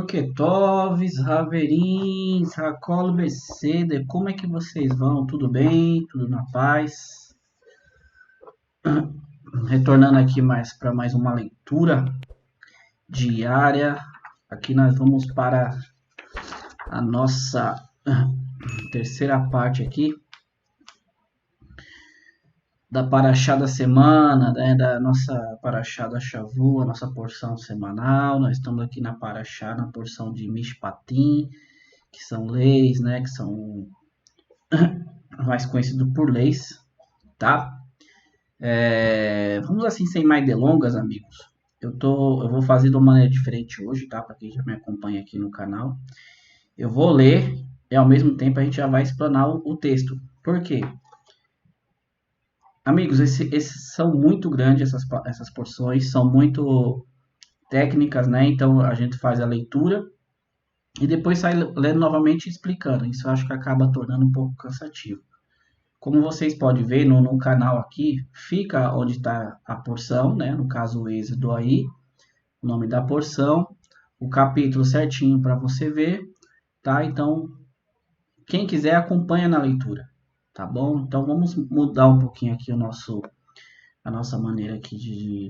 Boketovs, Raverins, Racolo Beceda, como é que vocês vão? Tudo bem? Tudo na paz? Retornando aqui para mais uma leitura diária. Aqui nós vamos para a nossa terceira parte aqui da Paraxá da semana, né, da nossa Paraxá da Shavu, a nossa porção semanal. Nós estamos aqui na Paraxá, na porção de Mishpatim, que são leis, né, que são mais conhecido por leis, tá? Vamos assim, sem mais delongas, amigos. Eu vou fazer de uma maneira diferente hoje, tá? Para quem já me acompanha aqui no canal. Eu vou ler e ao mesmo tempo a gente já vai explanar o texto. Por quê? Amigos, esses são muito grandes, essas porções, são muito técnicas, né? Então a gente faz a leitura e depois sai lendo novamente e explicando. Isso eu acho que acaba tornando um pouco cansativo. Como vocês podem ver no canal aqui, fica onde está a porção, né? No caso o êxodo aí, o nome da porção, o capítulo certinho para você ver, tá? Então, quem quiser acompanha na leitura, tá bom? Então vamos mudar um pouquinho aqui a nossa maneira aqui de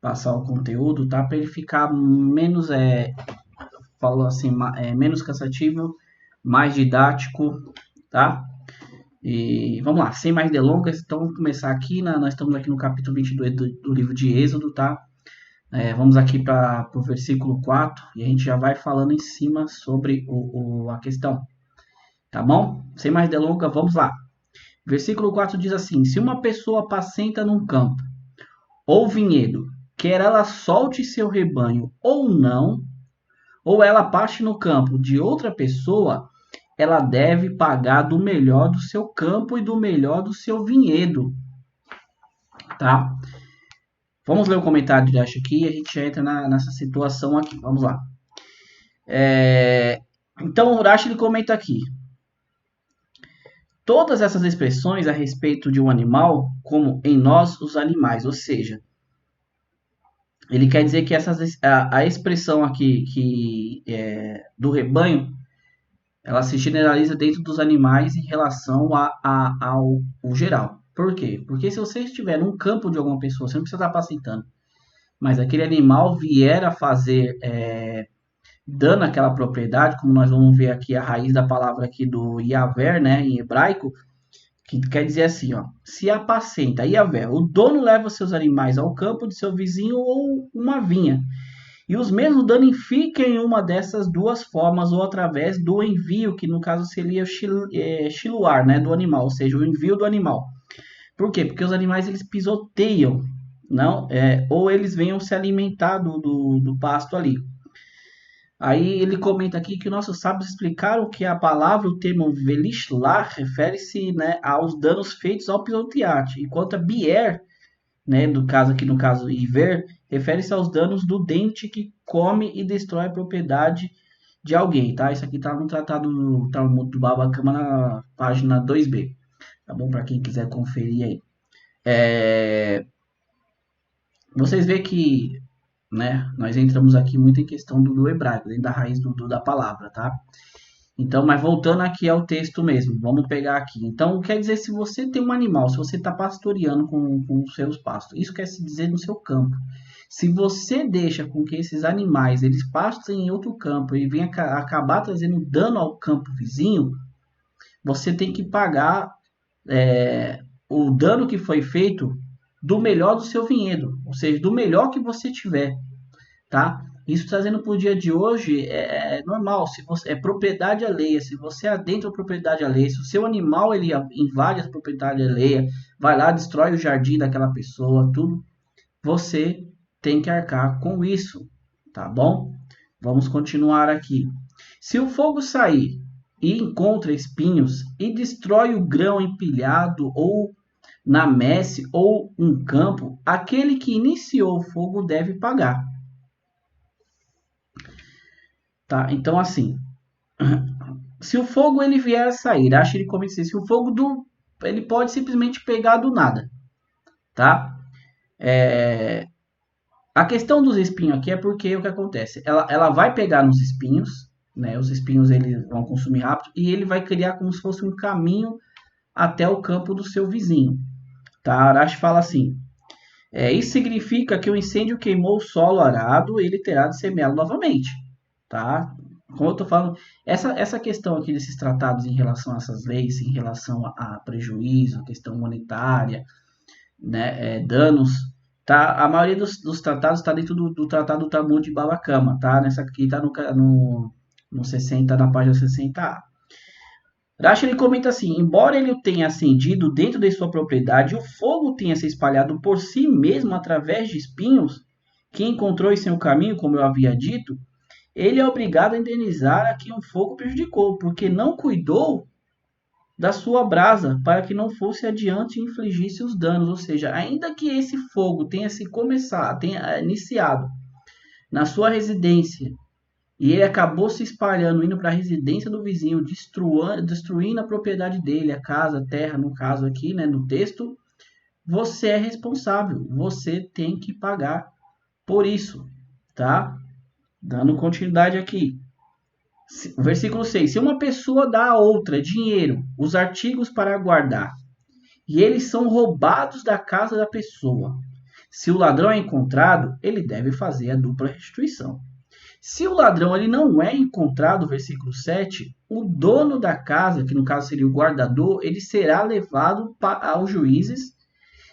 passar o conteúdo, tá? Para ele ficar menos, falo assim, menos cansativo, mais didático, tá? E vamos lá, sem mais delongas, então vamos começar aqui, nós estamos aqui no capítulo 22 do livro de Êxodo, tá? Vamos aqui para o versículo 4 e a gente já vai falando em cima sobre a questão, tá bom? Sem mais delongas, vamos lá. Versículo 4 diz assim: se uma pessoa apacenta num campo ou vinhedo, quer ela solte seu rebanho ou não, ou ela paste no campo de outra pessoa, ela deve pagar do melhor do seu campo e do melhor do seu vinhedo, tá? Vamos ler o comentário de Urashi aqui e a gente já entra nessa situação aqui. Vamos lá. Então, o Urashi ele comenta aqui. Todas essas expressões a respeito de um animal, como em nós os animais, ou seja, ele quer dizer que a expressão aqui do rebanho, ela se generaliza dentro dos animais em relação ao geral. Por quê? Porque se você estiver num campo de alguma pessoa, você não precisa estar apacentando, mas aquele animal vier a fazer dano àquela propriedade, como nós vamos ver aqui a raiz da palavra aqui do Yaver, né, em hebraico, que quer dizer assim, ó, se apacenta, Yaver, o dono leva seus animais ao campo de seu vizinho ou uma vinha, e os mesmos danificam em uma dessas duas formas ou através do envio, que no caso seria shiluar, né, do animal, ou seja, o envio do animal. Por quê? Porque os animais eles pisoteiam, não? Ou eles venham se alimentar do pasto ali. Aí ele comenta aqui que nossos sábios explicaram que a palavra, o termo velishlar, refere-se, né, aos danos feitos ao pisotear, enquanto a bier, né, no caso Iver, refere-se aos danos do dente que come e destrói a propriedade de alguém, tá? Isso aqui tá no tratado do Talmud do Baba Kama na página 2b, tá bom? Para quem quiser conferir aí. Vocês veem que, né, nós entramos aqui muito em questão do hebraico, dentro da raiz da palavra, tá? Então, mas voltando aqui ao texto mesmo, vamos pegar aqui. Então, quer dizer, se você tem um animal, se você está pastoreando com os seus pastos, isso quer se dizer no seu campo. Se você deixa com que esses animais, eles pastem em outro campo e venham acabar trazendo dano ao campo vizinho, você tem que pagar o dano que foi feito do melhor do seu vinhedo, ou seja, do melhor que você tiver, tá? Isso trazendo para o dia de hoje é normal, se você é propriedade alheia, se você adentra a propriedade alheia, se o seu animal ele invade a propriedade alheia, vai lá, destrói o jardim daquela pessoa, tudo, você tem que arcar com isso, tá bom? Vamos continuar aqui. Se o fogo sair e encontra espinhos e destrói o grão empilhado ou na messe ou um campo, aquele que iniciou o fogo deve pagar. Tá? Então, assim, se o fogo ele vier a sair, acho que ele começa assim, se o fogo ele pode simplesmente pegar do nada, tá? A questão dos espinhos aqui é porque o que acontece? Ela vai pegar nos espinhos, né? Os espinhos eles vão consumir rápido e ele vai criar como se fosse um caminho até o campo do seu vizinho. Tá? Arashi fala assim: isso significa que o incêndio queimou o solo arado e ele terá de semeá-lo novamente. Tá? Como eu estou falando, essa questão aqui desses tratados em relação a essas leis, em relação a prejuízo, questão monetária, né, danos, tá? A maioria dos tratados está dentro do Tratado do Talmud de Baba Kama, tá? Nessa aqui está no 60, na página 60a. Rashi ele comenta assim: embora ele o tenha acendido dentro de sua propriedade, o fogo tenha se espalhado por si mesmo através de espinhos que encontrou em seu caminho, como eu havia dito, ele é obrigado a indenizar a quem o fogo prejudicou, porque não cuidou da sua brasa para que não fosse adiante e infligisse os danos. Ou seja, ainda que esse fogo tenha iniciado na sua residência e ele acabou se espalhando, indo para a residência do vizinho, destruindo a propriedade dele, a casa, a terra, no caso aqui, né, no texto, você é responsável, você tem que pagar por isso, tá? Dando continuidade aqui. Versículo 6. Se uma pessoa dá a outra dinheiro, os artigos para guardar, e eles são roubados da casa da pessoa, se o ladrão é encontrado, ele deve fazer a dupla restituição. Se o ladrão ele não é encontrado, versículo 7, o dono da casa, que no caso seria o guardador, ele será levado aos juízes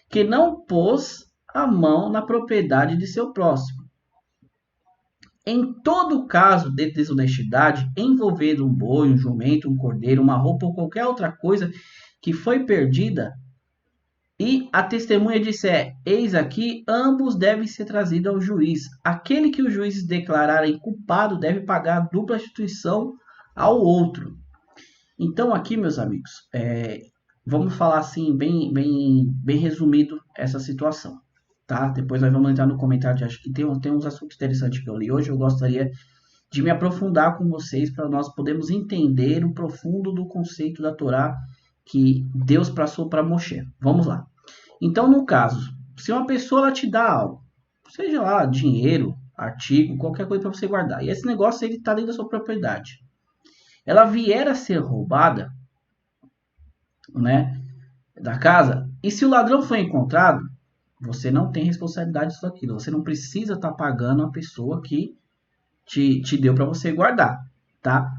que não pôs a mão na propriedade de seu próximo. Em todo caso de desonestidade, envolvendo um boi, um jumento, um cordeiro, uma roupa ou qualquer outra coisa que foi perdida, e a testemunha disser: eis aqui, ambos devem ser trazidos ao juiz. Aquele que os juízes declararem culpado deve pagar a dupla restituição ao outro. Então aqui, meus amigos, vamos falar assim, bem resumido essa situação. Tá? Depois nós vamos entrar no comentário, acho que tem uns assuntos interessantes que eu li hoje, eu gostaria de me aprofundar com vocês para nós podermos entender o profundo do conceito da Torá que Deus passou para Moshe. Vamos lá. Então, no caso, se uma pessoa ela te dá algo, seja lá dinheiro, artigo, qualquer coisa para você guardar, e esse negócio ele está dentro da sua propriedade, ela vier a ser roubada, né, da casa, e se o ladrão for encontrado, você não tem responsabilidade disso aquilo. Você não precisa estar pagando a pessoa que te deu para você guardar, tá?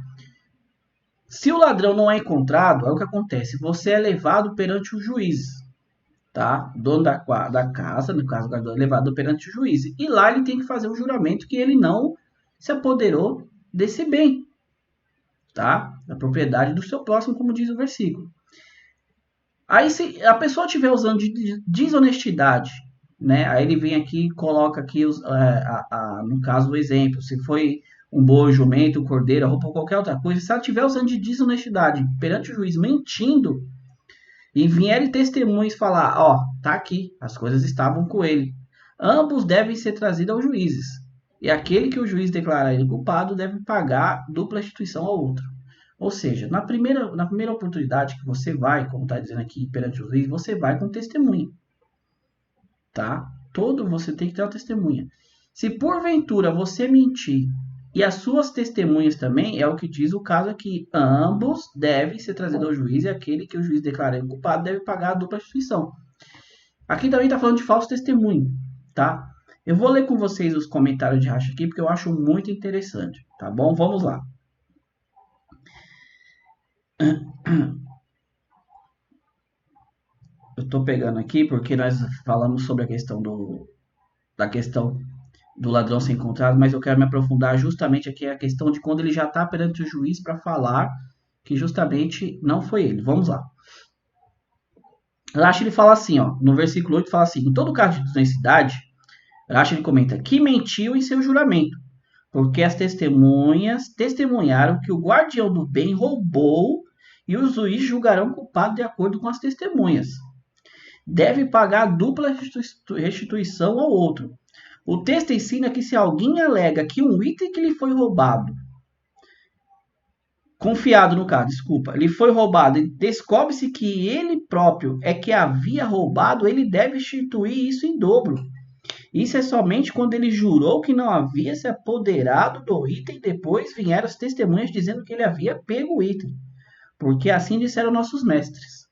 Se o ladrão não é encontrado, é o que acontece. Você é levado perante o juiz, tá? O dono da casa, no caso, é levado perante o juiz. E lá ele tem que fazer um juramento que ele não se apoderou desse bem, tá? Da propriedade do seu próximo, como diz o versículo. Aí, se a pessoa estiver usando de desonestidade, né? Aí ele vem aqui e coloca aqui, no caso, o exemplo. Se foi um boi, jumento, cordeiro, roupa ou qualquer outra coisa, se ela estiver usando de desonestidade perante o juiz, mentindo, e vierem testemunhas falar, ó, tá aqui, as coisas estavam com ele. Ambos devem ser trazidos aos juízes. E aquele que o juiz declarar ele culpado deve pagar dupla restituição ao outro. Ou seja, na primeira oportunidade que você vai, como está dizendo aqui perante o juiz, você vai com testemunha. Tá? Você tem que ter uma testemunha. Se porventura você mentir e as suas testemunhas também, é o que diz o caso aqui, ambos devem ser trazidos ao juiz e aquele que o juiz declarar culpado deve pagar a dupla restituição. Aqui também está falando de falso testemunho, tá? Eu vou ler com vocês os comentários de Rashi aqui porque eu acho muito interessante, tá bom? Vamos lá. Eu estou pegando aqui porque nós falamos sobre a questão da questão do ladrão ser encontrado, mas eu quero me aprofundar justamente aqui a questão de quando ele já está perante o juiz para falar que justamente não foi ele. Vamos lá. Rashi ele fala assim, ó, no versículo 8 fala assim: em todo caso de desonestidade, Rashi ele comenta que mentiu em seu juramento, porque as testemunhas testemunharam que o guardião do bem roubou e os juízes julgarão culpado de acordo com as testemunhas. Deve pagar a dupla restituição ao outro. O texto ensina que se alguém alega que um item que lhe foi roubado, confiado no caso, lhe foi roubado e descobre-se que ele próprio é que havia roubado, ele deve restituir isso em dobro. Isso é somente quando ele jurou que não havia se apoderado do item, depois vieram as testemunhas dizendo que ele havia pego o item, porque assim disseram nossos mestres.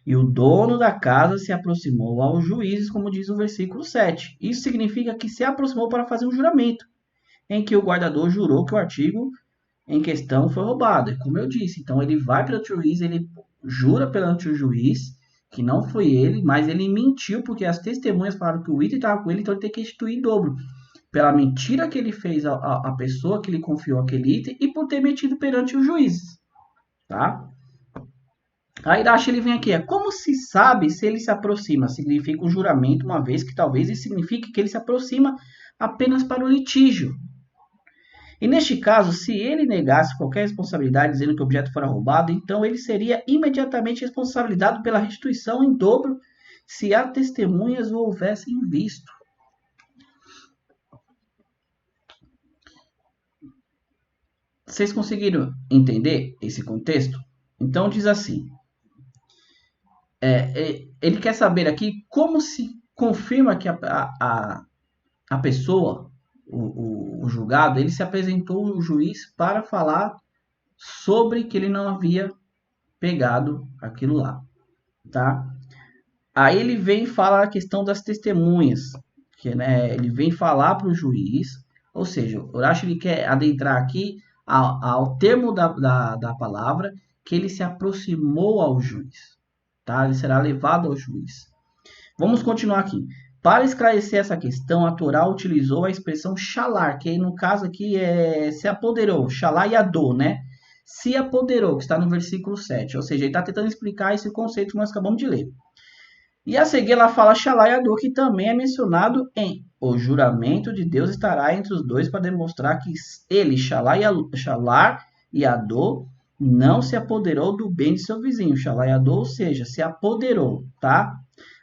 E o dono da casa se aproximou aos juízes, como diz o versículo 7. Isso significa que se aproximou para fazer um juramento, em que o guardador jurou que o artigo em questão foi roubado. E como eu disse, então ele vai perante o juiz, ele jura perante o juiz que não foi ele, mas ele mentiu porque as testemunhas falaram que o item estava com ele, então ele tem que restituir em dobro. Pela mentira que ele fez à pessoa que lhe confiou aquele item e por ter mentido perante os juízes. Tá? A Irache ele vem aqui, como se sabe se ele se aproxima? Significa um juramento, uma vez que talvez isso signifique que ele se aproxima apenas para o litígio. E neste caso, se ele negasse qualquer responsabilidade dizendo que o objeto fora roubado, então ele seria imediatamente responsabilizado pela restituição em dobro se as testemunhas o houvessem visto. Vocês conseguiram entender esse contexto? Então diz assim, ele quer saber aqui como se confirma que a pessoa, o julgado, ele se apresentou ao juiz para falar sobre que ele não havia pegado aquilo lá, tá? Aí ele vem e fala a questão das testemunhas, que né, ele vem falar para o juiz, ou seja, o Urashi ele quer adentrar aqui ao termo da palavra, que ele se aproximou ao juiz, tá? Ele será levado ao juiz. Vamos continuar aqui. Para esclarecer essa questão, a Torá utilizou a expressão shalar, que no caso aqui é se apoderou, shalar yadô, né? Se apoderou, que está no versículo 7. Ou seja, ele está tentando explicar esse conceito que nós acabamos de ler. E a seguir ela fala shalar yadô, que também é mencionado em o juramento de Deus estará entre os dois para demonstrar que ele, shalar yadô, não se apoderou do bem de seu vizinho. Shalar yadô, ou seja, se apoderou, tá?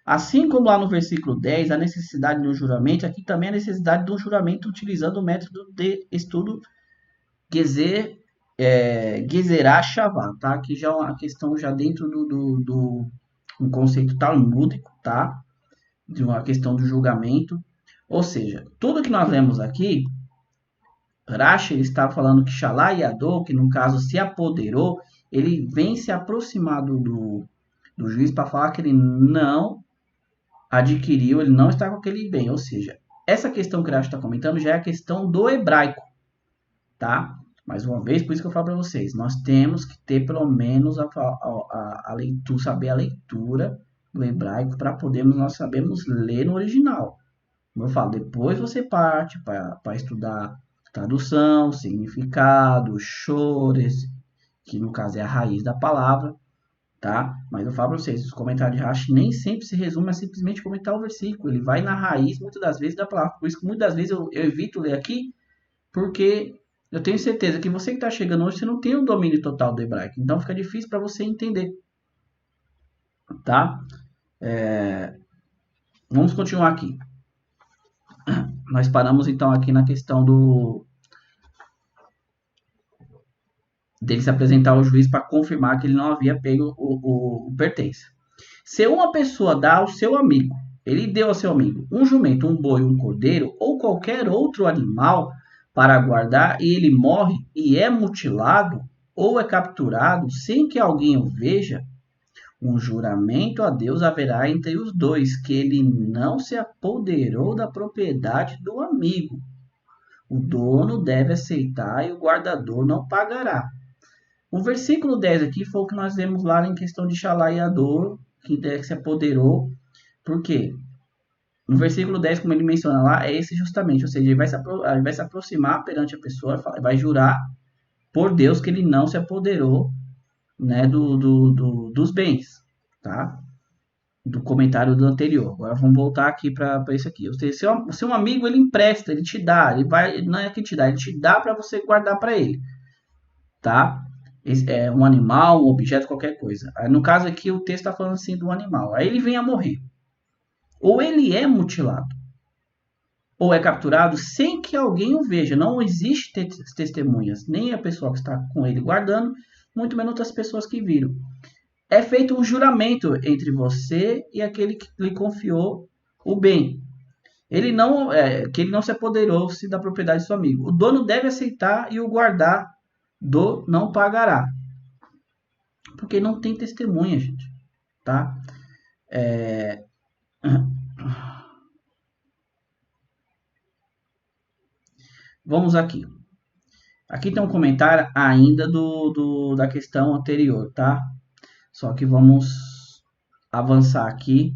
Assim como lá no versículo 10, a necessidade de um juramento, aqui também a necessidade de um juramento utilizando o método de estudo Gezerá Shavá, tá? Aqui já é uma questão já dentro um conceito talmúdico, tá? De uma questão do julgamento. Ou seja, tudo que nós lemos aqui, Rashi está falando que Shalá Yadô, que no caso se apoderou, ele vem se aproximar do juiz para falar que ele não adquiriu, ele não está com aquele bem. Ou seja, essa questão que o Rashi está comentando já é a questão do hebraico, tá? Mais uma vez, por isso que eu falo para vocês, nós temos que ter pelo menos a leitura, saber a leitura do hebraico para podermos nós sabermos ler no original. Como eu falo, depois você parte para estudar tradução, significado, chores, que no caso é a raiz da palavra, tá? Mas eu falo para vocês, os comentários de Rashi nem sempre se resume a simplesmente comentar o versículo, ele vai na raiz muitas das vezes da palavra. Por isso que muitas das vezes eu evito ler aqui, porque eu tenho certeza que você que está chegando hoje, você não tem o domínio total do hebraico. Então fica difícil para você entender. Tá? Vamos continuar aqui. Nós paramos então aqui na questão dele se apresentar ao juiz para confirmar que ele não havia pego o pertence. Se uma pessoa dá ao seu amigo, ele deu ao seu amigo um jumento, um boi, um cordeiro ou qualquer outro animal para guardar e ele morre e é mutilado ou é capturado sem que alguém o veja, um juramento a Deus haverá entre os dois, que ele não se apoderou da propriedade do amigo. O dono deve aceitar e o guardador não pagará. O versículo 10 aqui foi o que nós vemos lá em questão de Shalá e Ador, que se apoderou. Por quê? No versículo 10, como ele menciona lá, é esse justamente, ou seja, ele vai se aproximar perante a pessoa, vai jurar por Deus que ele não se apoderou, né, dos bens, tá? Do comentário do anterior. Agora vamos voltar aqui para isso aqui. Ou seja, se um amigo ele empresta, ele te dá, não é que te dá, ele te dá para você guardar para ele, tá? É um animal, um objeto, qualquer coisa. No caso aqui o texto está falando assim do animal. Aí ele vem a morrer. Ou ele é mutilado, ou é capturado sem que alguém o veja. Não existe testemunhas, nem a pessoa que está com ele guardando, muito menos outras pessoas que viram. É feito um juramento entre você e aquele que lhe confiou o bem. que ele não se apoderou-se da propriedade de seu amigo. O dono deve aceitar e o guardar do não pagará. Porque não tem testemunha, gente. Tá? Vamos aqui. Aqui tem um comentário ainda da questão anterior, tá? Só que vamos avançar aqui,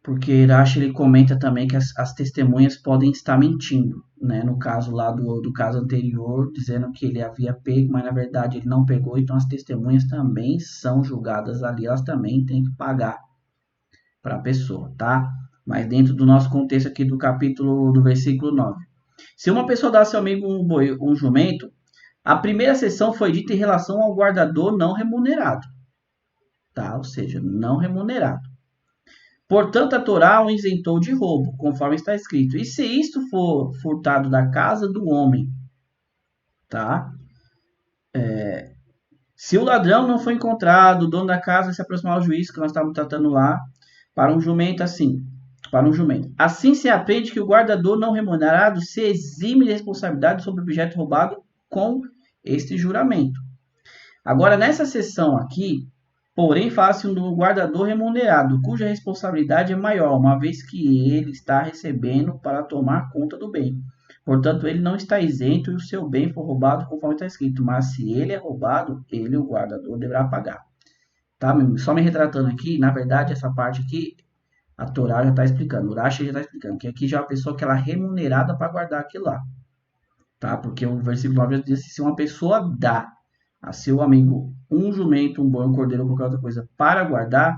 porque Irache ele comenta também que as testemunhas podem estar mentindo, né? No caso lá do caso anterior, dizendo que ele havia pego, mas na verdade ele não pegou, então as testemunhas também são julgadas ali, elas também têm que pagar para a pessoa, tá? Mas dentro do nosso contexto aqui do capítulo, do versículo 9. Se uma pessoa dá ao seu amigo um jumento, a primeira sessão foi dita em relação ao guardador não remunerado, tá? Ou seja, não remunerado. Portanto, a Torá o isentou de roubo, conforme está escrito. E se isto for furtado da casa do homem, tá? Se o ladrão não foi encontrado, o dono da casa se aproximar ao juiz, que nós estávamos tratando lá, para um jumento assim. Para um jumento. Assim se aprende que o guardador não remunerado se exime de responsabilidade sobre o objeto roubado com este juramento. Agora, nessa seção aqui, porém, fala-se do guardador remunerado, cuja responsabilidade é maior, uma vez que ele está recebendo para tomar conta do bem. Portanto, ele não está isento e o seu bem foi roubado conforme está escrito. Mas se ele é roubado, ele, o guardador, deverá pagar. Tá? Só me retratando aqui, na verdade, essa parte aqui, a Torá já está explicando, o Urashi já está explicando, que aqui já é uma pessoa que ela é remunerada para guardar aquilo lá. Tá? Porque o versículo 9 diz que se uma pessoa dá a seu amigo um jumento, um boi, um cordeiro ou qualquer outra coisa para guardar,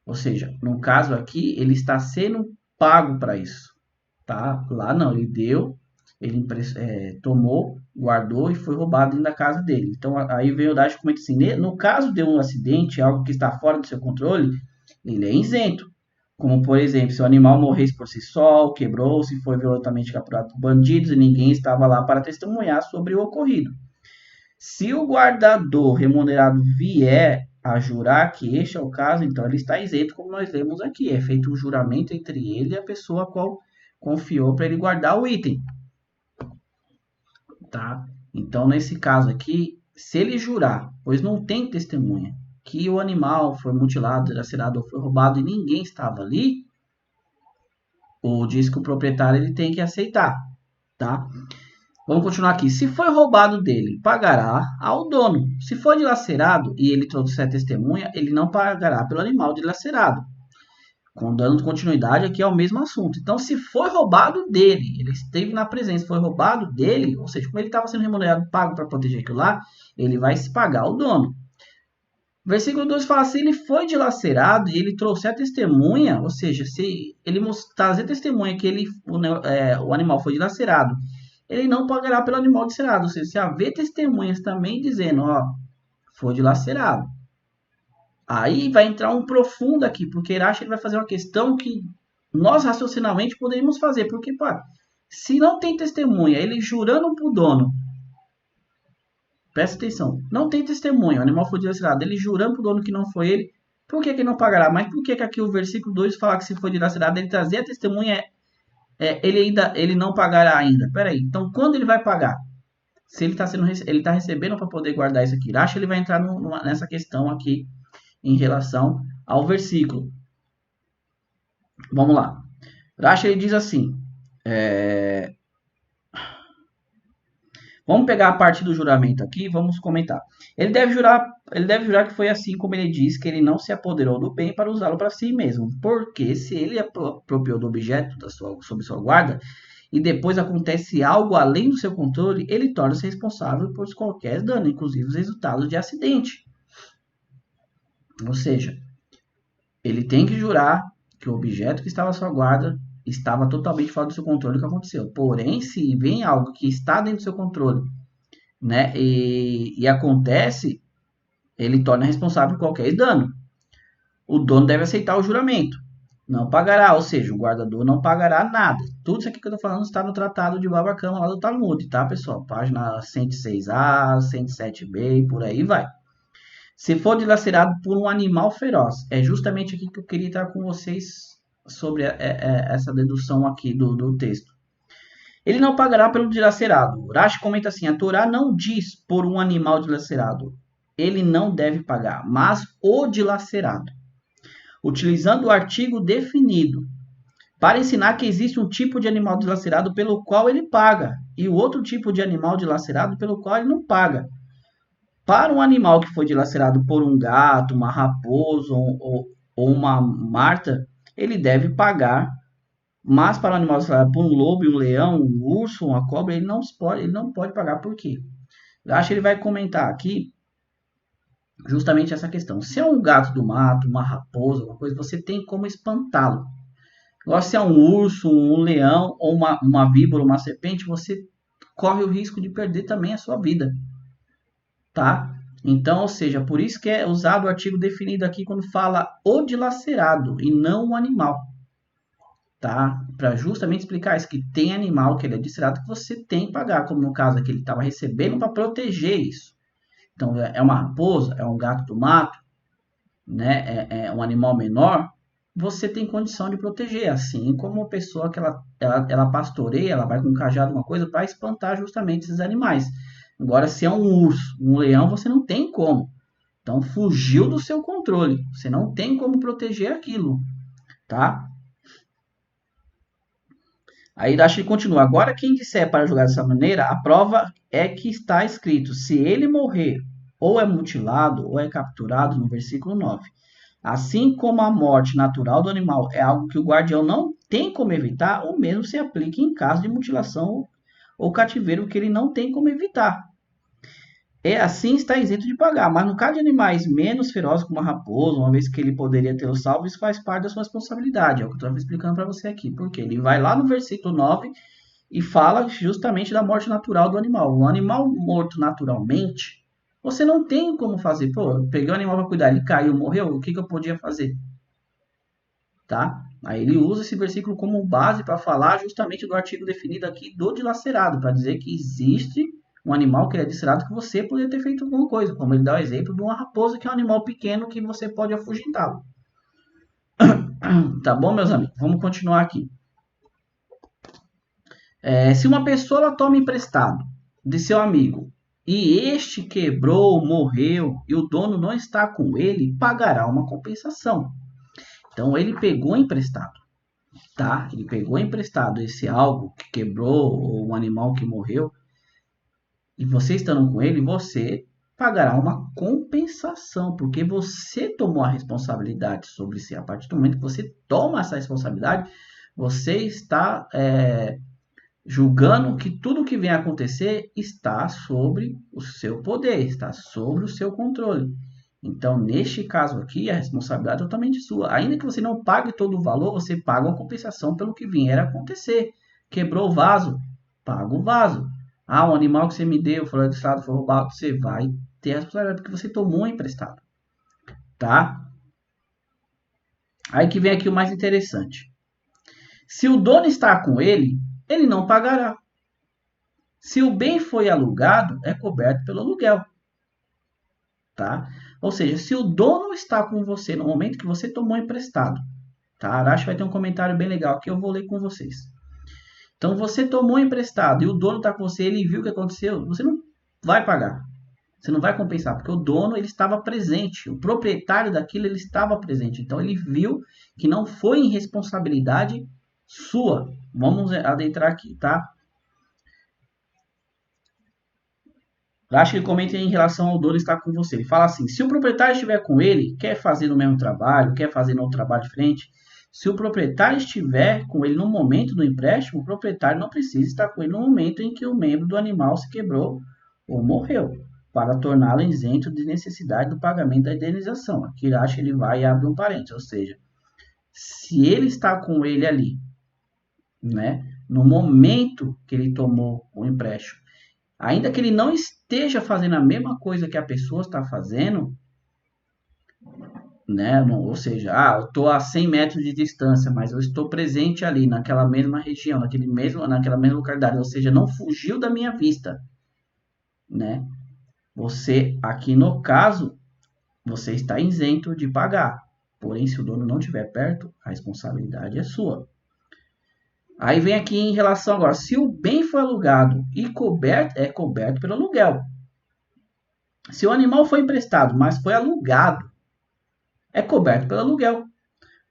ou seja, no caso aqui, ele está sendo pago para isso. Tá? Lá não, ele deu, ele tomou, guardou e foi roubado dentro da casa dele. Então aí vem o Dash comenta assim, no caso de um acidente, algo que está fora do seu controle, ele é isento. Como, por exemplo, se o animal morresse por si só, quebrou-se, foi violentamente capturado por bandidos e ninguém estava lá para testemunhar sobre o ocorrido. Se o guardador remunerado vier a jurar que este é o caso, então ele está isento, como nós lemos aqui. É feito um juramento entre ele e a pessoa a qual confiou para ele guardar o item. Tá? Então, nesse caso aqui, se ele jurar, pois não tem testemunha, que o animal foi mutilado, dilacerado ou foi roubado e ninguém estava ali, ou diz que o proprietário ele tem que aceitar, tá? Vamos continuar aqui. Se foi roubado dele, pagará ao dono. Se for dilacerado e ele trouxer testemunha, ele não pagará pelo animal dilacerado. Dando continuidade aqui ao mesmo assunto. Então, se foi roubado dele, ele esteve na presença, foi roubado dele, ou seja, como ele estava sendo remunerado, pago para proteger aquilo lá, ele vai se pagar ao dono. Versículo 2 fala, se ele foi dilacerado e ele trouxer a testemunha, ou seja, se ele trazer testemunha que o animal foi dilacerado, ele não pagará pelo animal dilacerado. Ou seja, se haver testemunhas também dizendo, ó, foi dilacerado. Aí vai entrar um profundo aqui, porque Irache vai fazer uma questão que nós raciocinalmente poderíamos fazer. Porque, pá, se não tem testemunha, ele jurando pro dono, presta atenção, não tem testemunha, o animal foi dilacerado, ele jurando pro dono que não foi ele, por que não pagará? Mas por que aqui o versículo 2 fala que se foi dilacerado, ele trazer a testemunha, ele não pagará ainda? Peraí, então quando ele vai pagar? Se ele está recebendo para poder guardar isso aqui. Irache ele vai entrar nessa questão aqui em relação ao versículo. Vamos lá. Irache ele diz assim, vamos pegar a parte do juramento aqui e vamos comentar. Ele deve jurar que foi assim como ele diz, que ele não se apoderou do bem para usá-lo para si mesmo. Porque se ele apropriou do objeto sob sua guarda e depois acontece algo além do seu controle, ele torna-se responsável por qualquer dano, inclusive os resultados de acidente. Ou seja, ele tem que jurar que o objeto que estava à sua guarda estava totalmente fora do seu controle o que aconteceu. Porém, se vem algo que está dentro do seu controle, né, e acontece, ele torna responsável por qualquer dano. O dono deve aceitar o juramento. Não pagará, ou seja, o guardador não pagará nada. Tudo isso aqui que eu estou falando está no Tratado de Baba Kama lá do Talmud, tá, pessoal? Página 106a, 107b e por aí vai. Se for dilacerado por um animal feroz, é justamente aqui que eu queria estar com vocês sobre essa dedução aqui do texto. Ele não pagará pelo dilacerado. Rashi comenta assim: a Torá não diz por um animal dilacerado. Ele não deve pagar, mas o dilacerado. Utilizando o artigo definido para ensinar que existe um tipo de animal dilacerado pelo qual ele paga e o outro tipo de animal dilacerado pelo qual ele não paga. Para um animal que foi dilacerado por um gato, uma raposa ou uma marta, ele deve pagar, mas para um animal dilacerado por um lobo, um leão, um urso, uma cobra, ele não pode pagar. Por quê? Eu acho que ele vai comentar aqui justamente essa questão. Se é um gato do mato, uma raposa, uma coisa, você tem como espantá-lo. Agora, se é um urso, um leão ou uma víbora, uma serpente, você corre o risco de perder também a sua vida, tá? Então, ou seja, por isso que é usado o artigo definido aqui quando fala o dilacerado e não o animal, tá? Para justamente explicar isso, que tem animal que ele é dilacerado que você tem que pagar, como no caso aqui ele estava recebendo para proteger isso. Então, é uma raposa, é um gato do mato, né? É um animal menor, você tem condição de proteger, assim como a pessoa que ela pastoreia, ela vai com um cajado, uma coisa, para espantar justamente esses animais. Agora, se é um urso, um leão, você não tem como. Então, fugiu do seu controle. Você não tem como proteger aquilo, tá? Aí acho que continua. Agora, quem disser para jogar dessa maneira, a prova é que está escrito: se ele morrer, ou é mutilado, ou é capturado, no versículo 9. Assim como a morte natural do animal é algo que o guardião não tem como evitar, o mesmo se aplica em caso de mutilação ou cativeiro que ele não tem como evitar. É assim está isento de pagar, mas no caso de animais menos ferozes como a raposa, uma vez que ele poderia tê-lo salvo, isso faz parte da sua responsabilidade. É o que eu estou explicando para você aqui. Porque ele vai lá no versículo 9 e fala justamente da morte natural do animal. Um animal morto naturalmente, você não tem como fazer. Pô, eu peguei o animal para cuidar, ele caiu, morreu, o que, que eu podia fazer? Tá? Aí ele usa esse versículo como base para falar justamente do artigo definido aqui do dilacerado, para dizer que existe um animal que é dilacerado que você poderia ter feito alguma coisa, como ele dá o exemplo de uma raposa, que é um animal pequeno que você pode afugentá-lo. Tá bom, meus amigos? Vamos continuar aqui. Se uma pessoa ela toma emprestado de seu amigo e este quebrou, morreu e o dono não está com ele, pagará uma compensação. Então ele pegou emprestado, tá? Ele pegou emprestado esse algo que quebrou ou um animal que morreu e você estando com ele, você pagará uma compensação, porque você tomou a responsabilidade sobre si. A partir do momento que você toma essa responsabilidade, você está julgando que tudo que vem a acontecer está sobre o seu poder, está sobre o seu controle. Então, neste caso aqui, a responsabilidade é totalmente sua. Ainda que você não pague todo o valor, você paga uma compensação pelo que vier a acontecer. Quebrou o vaso, paga o vaso. Ah, um animal que você me deu, foi registrado, foi roubado, você vai ter a responsabilidade porque você tomou um emprestado, tá? Aí que vem aqui o mais interessante. Se o dono está com ele, ele não pagará. Se o bem foi alugado, é coberto pelo aluguel, tá? Ou seja, se o dono está com você no momento que você tomou emprestado, tá? Arashi vai ter um comentário bem legal que eu vou ler com vocês. Então, você tomou emprestado e o dono está com você, ele viu o que aconteceu, você não vai pagar. Você não vai compensar, porque o dono ele estava presente, o proprietário daquilo ele estava presente. Então, ele viu que não foi irresponsabilidade sua. Vamos adentrar aqui, tá? Acho que ele comenta em relação ao dono estar com você. Ele fala assim: se o proprietário estiver com ele, quer fazer no mesmo trabalho, quer fazer no outro trabalho diferente, se o proprietário estiver com ele no momento do empréstimo, o proprietário não precisa estar com ele no momento em que o membro do animal se quebrou ou morreu, para torná-lo isento de necessidade do pagamento da indenização. Aqui acho que ele vai e abre um parênteses, ou seja, se ele está com ele ali, né, no momento que ele tomou o empréstimo, ainda que ele não esteja fazendo a mesma coisa que a pessoa está fazendo, né? Ou seja, eu estou a 100 metros de distância, mas eu estou presente ali, naquela mesma região, naquela mesma localidade, ou seja, não fugiu da minha vista, né? Você, aqui no caso, você está isento de pagar. Porém, se o dono não estiver perto, a responsabilidade é sua. Aí vem aqui em relação agora, se o bem foi alugado e coberto, é coberto pelo aluguel. Se o animal foi emprestado, mas foi alugado, é coberto pelo aluguel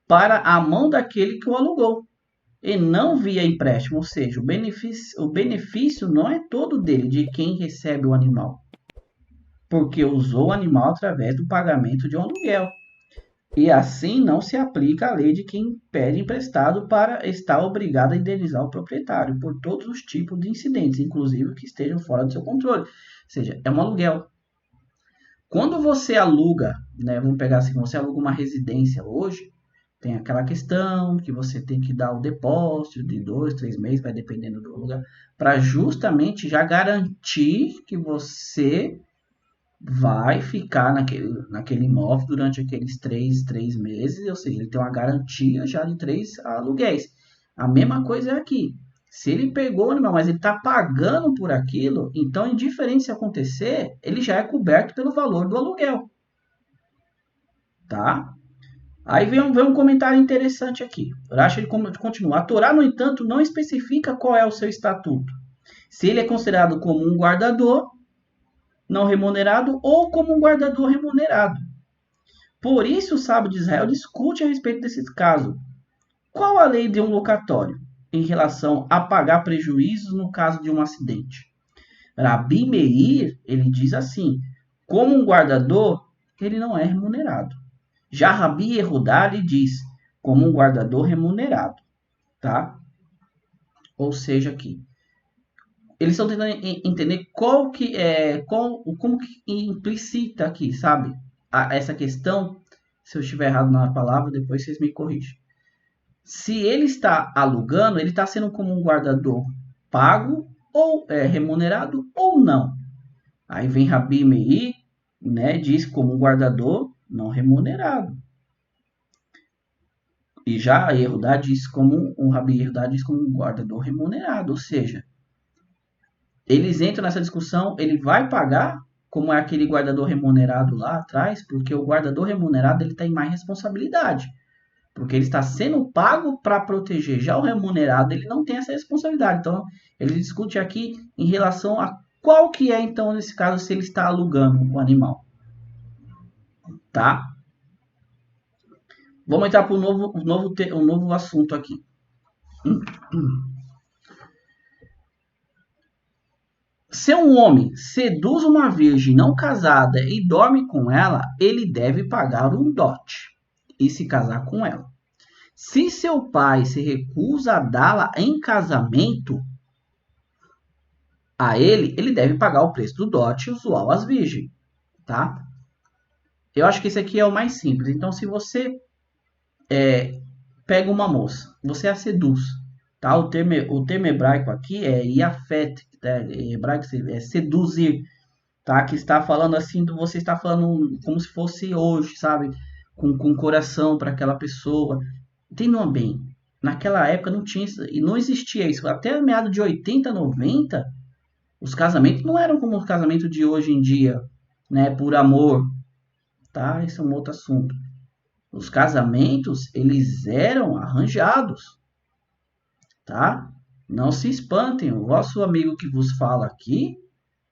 para a mão daquele que o alugou e não via empréstimo, ou seja, o benefício não é todo dele, de quem recebe o animal, porque usou o animal através do pagamento de um aluguel. E assim não se aplica a lei de quem pede emprestado para estar obrigado a indenizar o proprietário por todos os tipos de incidentes, inclusive que estejam fora do seu controle. Ou seja, é um aluguel. Quando você aluga, né, vamos pegar assim, você aluga uma residência hoje, tem aquela questão que você tem que dar o depósito de 2, 3 meses, vai dependendo do lugar, para justamente já garantir que você vai ficar naquele imóvel durante aqueles 3 meses, ou seja, ele tem uma garantia já de 3 aluguéis. A mesma coisa é aqui. Se ele pegou o animal, mas ele está pagando por aquilo, então, indiferente se acontecer, ele já é coberto pelo valor do aluguel. Tá? Aí vem um comentário interessante aqui. Rashi ele continua. A Torá, no entanto, não especifica qual é o seu estatuto. Se ele é considerado como um guardador não remunerado ou como um guardador remunerado. Por isso, o sábio de Israel discute a respeito desse caso. Qual a lei de um locatório em relação a pagar prejuízos no caso de um acidente? Rabi Meir, ele diz assim, como um guardador, ele não é remunerado. Já Rabi Yehudá, ele diz, como um guardador remunerado, tá? Ou seja, aqui, eles estão tentando entender como que implicita aqui, sabe? Essa questão, se eu estiver errado na palavra, depois vocês me corrigem. Se ele está alugando, ele está sendo como um guardador pago ou remunerado ou não. Aí vem Rabi Meir, né, diz como um guardador não remunerado. E já Yehudá diz como um Rabi Yehudá diz como um guardador remunerado, ou seja, eles entram nessa discussão, ele vai pagar, como é aquele guardador remunerado lá atrás, porque o guardador remunerado ele tem mais responsabilidade, porque ele está sendo pago para proteger. Já o remunerado ele não tem essa responsabilidade. Então ele discute aqui em relação a qual que é então nesse caso se ele está alugando o animal, tá? Vamos entrar para um novo assunto aqui. Se um homem seduz uma virgem não casada e dorme com ela, ele deve pagar um dote e se casar com ela. Se seu pai se recusa a dá-la em casamento a ele, ele deve pagar o preço do dote usual às virgens, tá? Eu acho que esse aqui é o mais simples. Então, se você pega uma moça, você a seduz, tá? O termo hebraico aqui é yafet, tá? Em hebraico é seduzir, tá? Que está falando assim, você está falando como se fosse hoje, sabe? Com coração para aquela pessoa. Entendam bem, naquela época não tinha isso, e não existia isso. Até meados de 80, 90, os casamentos não eram como os casamentos de hoje em dia, né? Por amor, tá? Esse é um outro assunto. Os casamentos, eles eram arranjados, tá? Não se espantem, o vosso amigo que vos fala aqui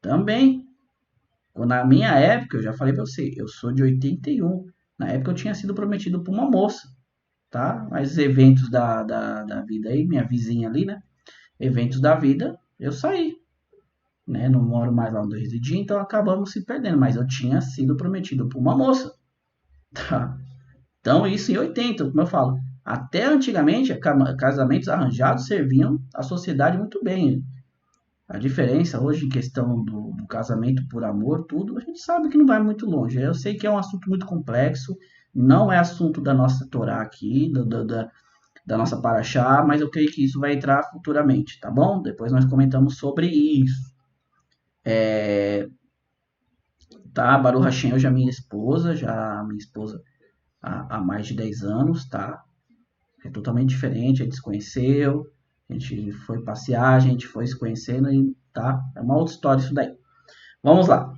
também. Na minha época, eu já falei para você, eu sou de 81. Na época eu tinha sido prometido por uma moça, tá? Mas eventos da vida aí, minha vizinha ali, né? Eventos da vida, eu saí, né? Não moro mais lá onde eu residi, então acabamos se perdendo. Mas eu tinha sido prometido por uma moça, tá? Então isso em 80, como eu falo. Até antigamente, casamentos arranjados serviam à sociedade muito bem. A diferença hoje em questão do casamento por amor, tudo, a gente sabe que não vai muito longe. Eu sei que é um assunto muito complexo, não é assunto da nossa Torá aqui, da nossa Paraxá, mas eu creio que isso vai entrar futuramente, tá bom? Depois nós comentamos sobre isso. Tá, Baruch Hashem, hoje é minha esposa há mais de 10 anos, tá? É totalmente diferente, a gente se conheceu, a gente foi passear, a gente foi se conhecendo, e, tá? É uma outra história isso daí. Vamos lá.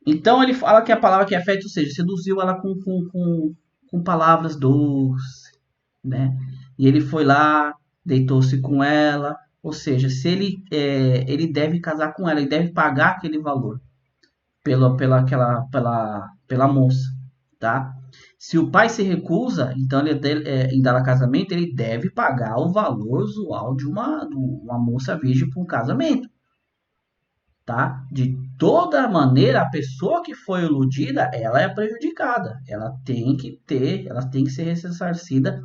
Então ele fala que a palavra que é fértil, ou seja, seduziu ela com palavras doces, né? E ele foi lá, deitou-se com ela, ou seja, se ele deve casar com ela, ele deve pagar aquele valor pela moça, tá? Se o pai se recusa, então em dar a casamento, ele deve pagar o valor usual de uma moça virgem para um casamento, tá? De toda maneira, a pessoa que foi iludida, ela é prejudicada. Ela tem que ser ressarcida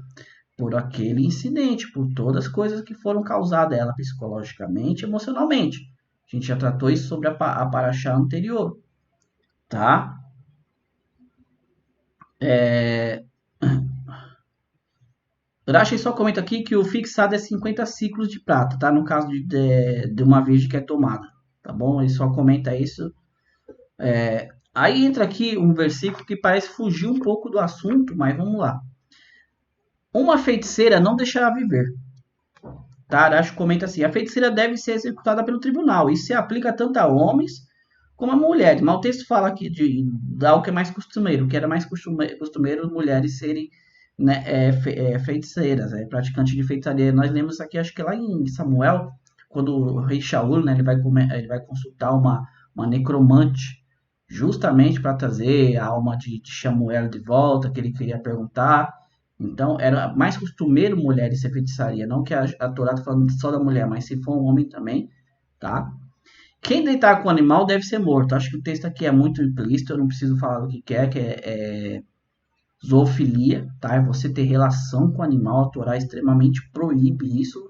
por aquele incidente, por todas as coisas que foram causadas a ela psicologicamente, emocionalmente. A gente já tratou isso sobre a paraxá anterior, tá? É... Rashi só comenta aqui que o fixado é 50 ciclos de prata, tá? No caso de uma virgem que é tomada, tá bom? Ele só comenta isso. Aí entra aqui um versículo que parece fugir um pouco do assunto, mas vamos lá. Uma feiticeira não deixará viver. Tá? Arash comenta assim: a feiticeira deve ser executada pelo tribunal. Isso se aplica tanto a homens como a mulheres. Mas o texto fala aqui de algo que é mais costumeiro, que era mais costumeiro mulheres serem, né, feiticeiras, praticantes de feitiçaria. Nós lemos isso aqui, acho que lá em Samuel, quando o rei Shaul, né, ele vai consultar uma necromante, justamente para trazer a alma de Samuel de volta, que ele queria perguntar. Então, era mais costumeiro mulheres ser feitiçaria. Não que a Torá está falando só da mulher, mas se for um homem também, tá? Quem deitar com o animal deve ser morto. Acho que o texto aqui é muito implícito, eu não preciso falar o que é zoofilia, tá? É você ter relação com o animal, a Torá extremamente proíbe isso.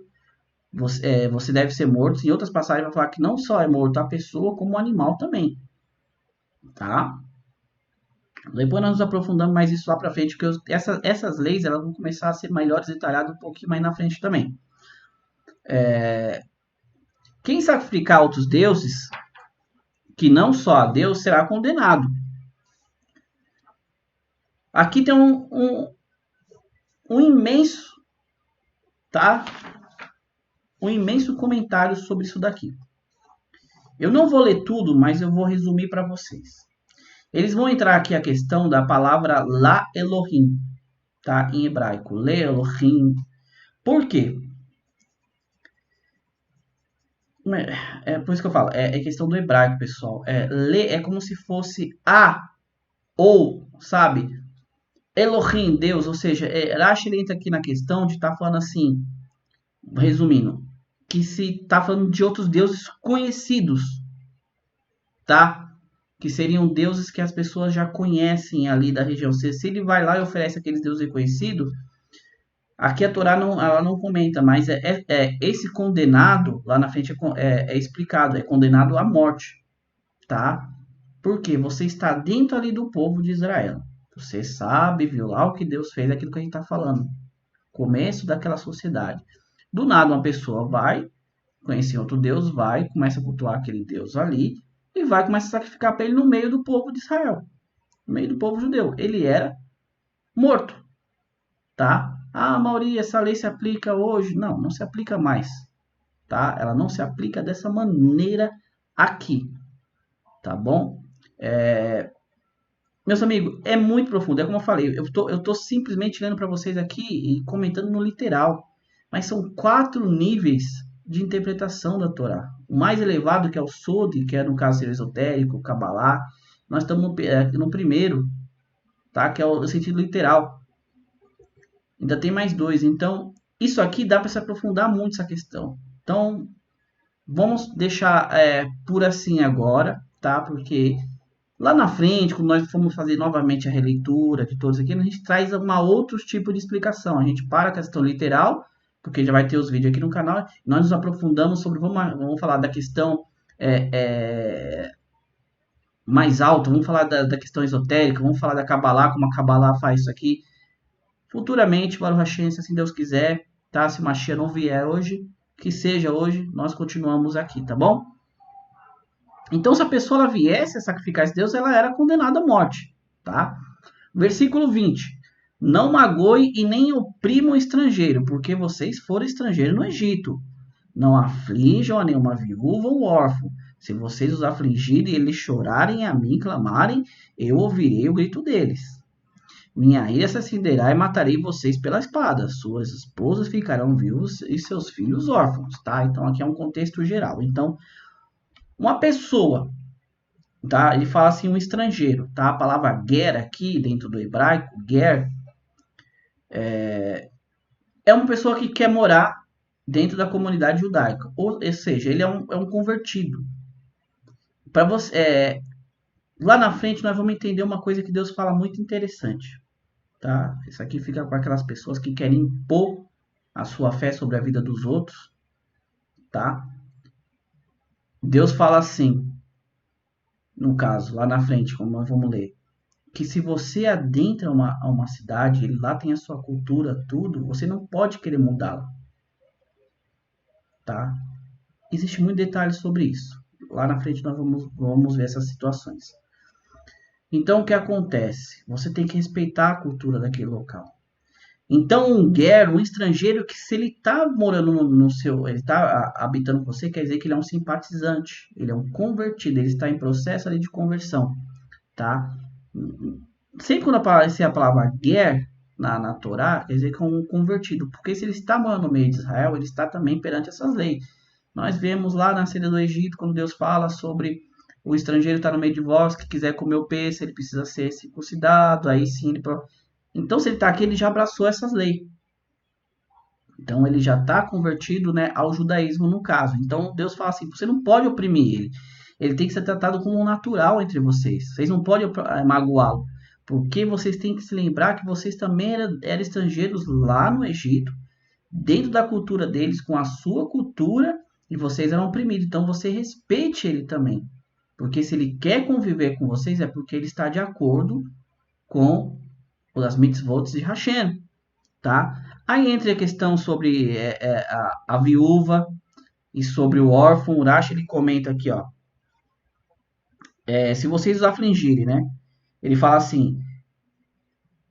Você deve ser morto. Em outras passagens vai falar que não só é morto a pessoa, como o animal também, tá? Depois nós nos aprofundamos mais isso lá para frente, porque essas leis elas vão começar a ser melhores detalhadas um pouquinho mais na frente também. Quem sacrificar outros deuses, que não só a Deus, será condenado. Aqui tem um imenso, tá? Um imenso comentário sobre isso daqui. Eu não vou ler tudo, mas eu vou resumir para vocês. Eles vão entrar aqui a questão da palavra La Elohim, tá? Em hebraico, Le Elohim. Por quê? É por isso que eu falo, é questão do hebraico, pessoal. Le é como se fosse a ou, sabe? Elohim, Deus, ou seja, Rashi entra aqui na questão de estar falando assim, resumindo, que se está falando de outros deuses conhecidos, tá? Que seriam deuses que as pessoas já conhecem ali da região. Se ele vai lá e oferece aqueles deuses reconhecidos, aqui a Torá ela não comenta, mas esse condenado, lá na frente é explicado, é condenado à morte, tá? Porque você está dentro ali do povo de Israel. Você sabe, viu lá o que Deus fez, aquilo que a gente está falando. Começo daquela sociedade. Do nada uma pessoa vai, conhecer outro Deus, vai, começa a cultuar aquele Deus ali, e vai começar a sacrificar para ele no meio do povo de Israel. No meio do povo judeu. Ele era morto, tá? Ah, Mauri, essa lei se aplica hoje? Não, não se aplica mais, tá? Ela não se aplica dessa maneira aqui, tá bom? Meus amigos, é muito profundo. É como eu falei, eu tô simplesmente lendo para vocês aqui e comentando no literal. Mas são 4 níveis de interpretação da Torá. O mais elevado, que é o Sod, que é no caso ser esotérico, o Kabbalah. Nós estamos no primeiro, tá? Que é o sentido literal. Ainda tem mais 2. Então, isso aqui dá para se aprofundar muito essa questão. Então, vamos deixar por assim agora, tá? Porque lá na frente, quando nós formos fazer novamente a releitura de todos aqui, a gente traz uma outro tipo de explicação. A gente para a questão literal, porque já vai ter os vídeos aqui no canal. Nós nos aprofundamos sobre, vamos falar da questão mais alta, vamos falar da questão esotérica, vamos falar da Kabbalah, como a Kabbalah faz isso aqui. Futuramente, para o Hashem, se assim Deus quiser, tá? Se Mashiach não vier hoje, que seja hoje, nós continuamos aqui, tá bom? Então, se a pessoa ela viesse a sacrificar esse Deus, ela era condenada à morte, tá? Versículo 20. Não magoe e nem oprima o estrangeiro, porque vocês foram estrangeiros no Egito. Não aflijam a nenhuma viúva ou órfão, Se vocês os afligirem e eles chorarem a mim, clamarem, eu ouvirei o grito deles. Minha ira se acenderá e matarei vocês pela espada. Suas esposas ficarão viúvas e seus filhos órfãos, tá? Então aqui é um contexto geral. Então, uma pessoa, tá? Ele fala assim, um estrangeiro, tá? A palavra ger aqui, dentro do hebraico, ger, é uma pessoa que quer morar dentro da comunidade judaica. Ou seja, ele é um convertido. Para você, lá na frente nós vamos entender uma coisa que Deus fala muito interessante, tá? Isso aqui fica com aquelas pessoas que querem impor a sua fé sobre a vida dos outros, tá? Deus fala assim, no caso, lá na frente, como nós vamos ler, que se você adentra uma cidade, ele lá tem a sua cultura, tudo, você não pode querer mudá-la, tá? Existe muito detalhe sobre isso. Lá na frente nós vamos ver essas situações. Então, o que acontece? Você tem que respeitar a cultura daquele local. Então, um ger, um estrangeiro, que se ele está morando no seu, ele está habitando com você, quer dizer que ele é um simpatizante, ele é um convertido, ele está em processo ali de conversão, tá? Sempre quando aparecer a palavra ger na Torá, quer dizer que é um convertido, porque se ele está morando no meio de Israel, ele está também perante essas leis. Nós vemos lá na saída do Egito, quando Deus fala sobre o estrangeiro estar no meio de vós, que quiser comer o peixe, ele precisa ser circuncidado, aí sim ele... Então, se ele está aqui, ele já abraçou essas leis. Então, ele já está convertido, né, ao judaísmo no caso. Então, Deus fala assim, você não pode oprimir ele. Ele tem que ser tratado como um natural entre vocês. Vocês não podem magoá-lo. Porque vocês têm que se lembrar que vocês também eram estrangeiros lá no Egito, dentro da cultura deles, com a sua cultura, e vocês eram oprimidos. Então, você respeite ele também. Porque se ele quer conviver com vocês, é porque ele está de acordo com as mitzvot de Hashem, tá? Aí entra a questão sobre a viúva e sobre o órfão. O Urash, ele comenta aqui, ó. Se vocês os afligirem, né? Ele fala assim,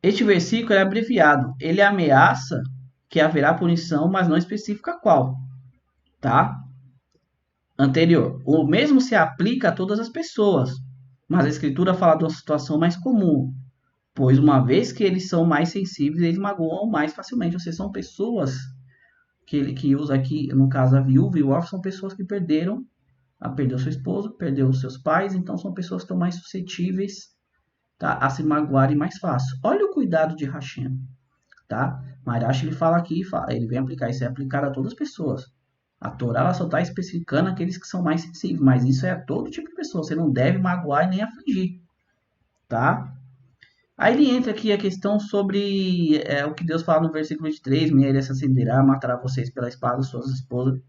este versículo é abreviado. Ele ameaça que haverá punição, mas não especifica qual, tá? Anterior. O mesmo se aplica a todas as pessoas, mas a escritura fala de uma situação mais comum, pois uma vez que eles são mais sensíveis, eles magoam mais facilmente. Ou seja, são pessoas que usa aqui, no caso a viúva e o órfão, são pessoas que perdeu seu esposo, perdeu seus pais, então são pessoas que estão mais suscetíveis, tá, a se magoarem mais fácil. Olha o cuidado de Hashem, tá? Maharash, ele fala aqui, ele vem aplicar, isso é aplicado a todas as pessoas. A Torá ela só está especificando aqueles que são mais sensíveis, mas isso é a todo tipo de pessoa, você não deve magoar e nem afligir, tá? Aí ele entra aqui a questão sobre o que Deus fala no versículo 23, minha ira se acenderá, matará vocês pela espada, suas esposas,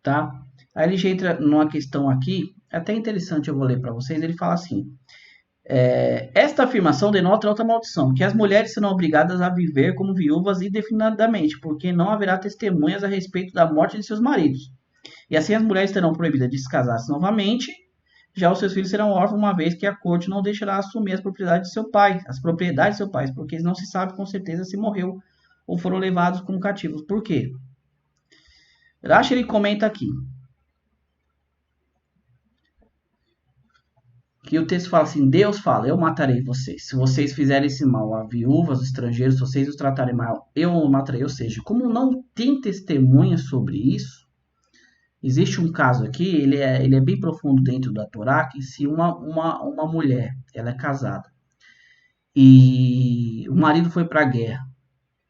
tá? Aí ele já entra numa questão aqui, até interessante, eu vou ler para vocês, ele fala assim, esta afirmação denota outra maldição, que as mulheres serão obrigadas a viver como viúvas indefinidamente, porque não haverá testemunhas a respeito da morte de seus maridos. E assim as mulheres terão proibidas de se casar-se novamente, já os seus filhos serão órfãos, uma vez que a corte não deixará assumir as propriedades de seu pai, porque não se sabe com certeza se morreu ou foram levados como cativos. Por quê? Rashi, ele comenta aqui que o texto fala assim, Deus fala, eu matarei vocês. Se vocês fizerem esse mal a viúvas, estrangeiros, se vocês os tratarem mal, eu os matarei. Ou seja, como não tem testemunha sobre isso, existe um caso aqui, ele é bem profundo dentro da Torá, que se uma mulher, ela é casada, e o marido foi para a guerra,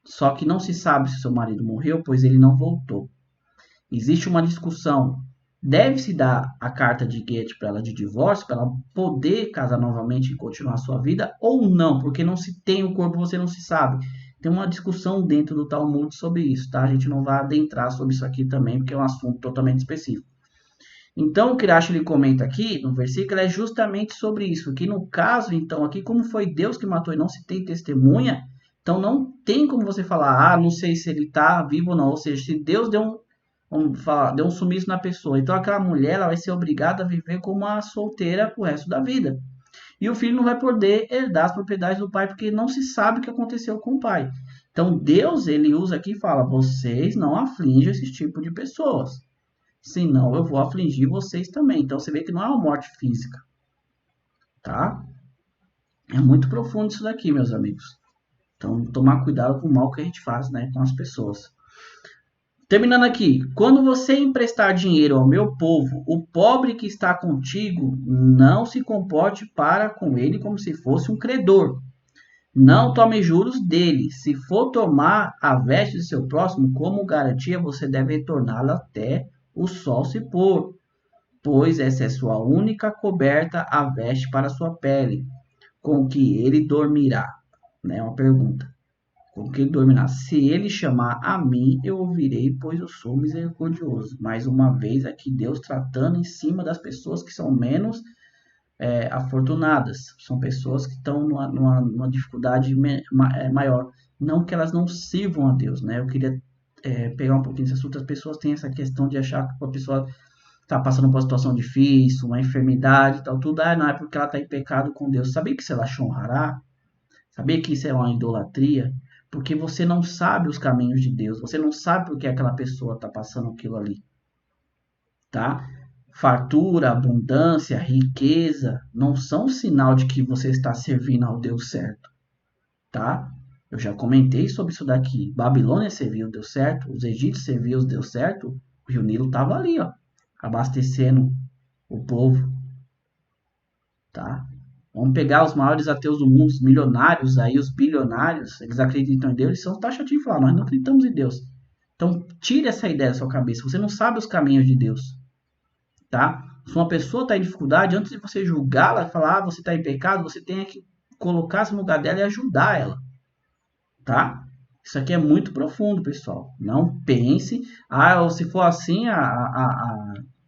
só que não se sabe se seu marido morreu, pois ele não voltou. Existe uma discussão, deve-se dar a carta de Get para ela de divórcio, para ela poder casar novamente e continuar a sua vida, ou não, porque não se tem o corpo, você não se sabe. Tem uma discussão dentro do Talmud sobre isso, tá? A gente não vai adentrar sobre isso aqui também, porque é um assunto totalmente específico. Então, o que ele comenta aqui, no versículo, é justamente sobre isso, que no caso, então, aqui, como foi Deus que matou e não se tem testemunha, então não tem como você falar, não sei se ele está vivo ou não, ou seja, se Deus deu um sumiço na pessoa, então aquela mulher ela vai ser obrigada a viver como uma solteira pro resto da vida. E o filho não vai poder herdar as propriedades do pai, porque não se sabe o que aconteceu com o pai. Então, Deus, ele usa aqui e fala, vocês não afligem esse tipo de pessoas. senão eu vou afligir vocês também. Então você vê que não é uma morte física, tá? É muito profundo isso daqui, meus amigos. Então, tomar cuidado com o mal que a gente faz, né, com as pessoas. Terminando aqui, quando você emprestar dinheiro ao meu povo, o pobre que está contigo, não se comporte para com ele como se fosse um credor. Não tome juros dele. Se for tomar a veste de seu próximo como garantia, você deve retorná-la até o sol se pôr, pois essa é sua única coberta, a veste para sua pele, com que ele dormirá. Né? Uma pergunta. Com que ele dormirá? Se ele chamar a mim, eu ouvirei, pois eu sou misericordioso. Mais uma vez, aqui Deus tratando em cima das pessoas que são menos afortunadas. São pessoas que estão numa dificuldade maior. Não que elas não sirvam a Deus, né? Eu queria pegar um pouquinho desse assunto. As pessoas têm essa questão de achar que a pessoa está passando por uma situação difícil, uma enfermidade e tal, tudo. Não é porque ela está em pecado com Deus. Sabia que se ela honrará? Sabia que isso é uma idolatria? Porque você não sabe os caminhos de Deus. Você não sabe por que aquela pessoa está passando aquilo ali. Tá? Fartura, abundância, riqueza não são sinal de que você está servindo ao Deus certo. Tá? Eu já comentei sobre isso daqui. Babilônia serviu o Deus certo. Os egípcios serviam o Deus certo. O Rio Nilo estava ali, ó, abastecendo o povo. Tá? Vamos pegar os maiores ateus do mundo, os milionários aí, os bilionários, eles acreditam em Deus, eles são taxativos lá, nós não acreditamos em Deus. Então, tire essa ideia da sua cabeça, você não sabe os caminhos de Deus, tá? Se uma pessoa está em dificuldade, antes de você julgá-la e falar, você está em pecado, você tem que colocar-se no lugar dela e ajudar ela, tá? Isso aqui é muito profundo, pessoal. Não pense, se for assim,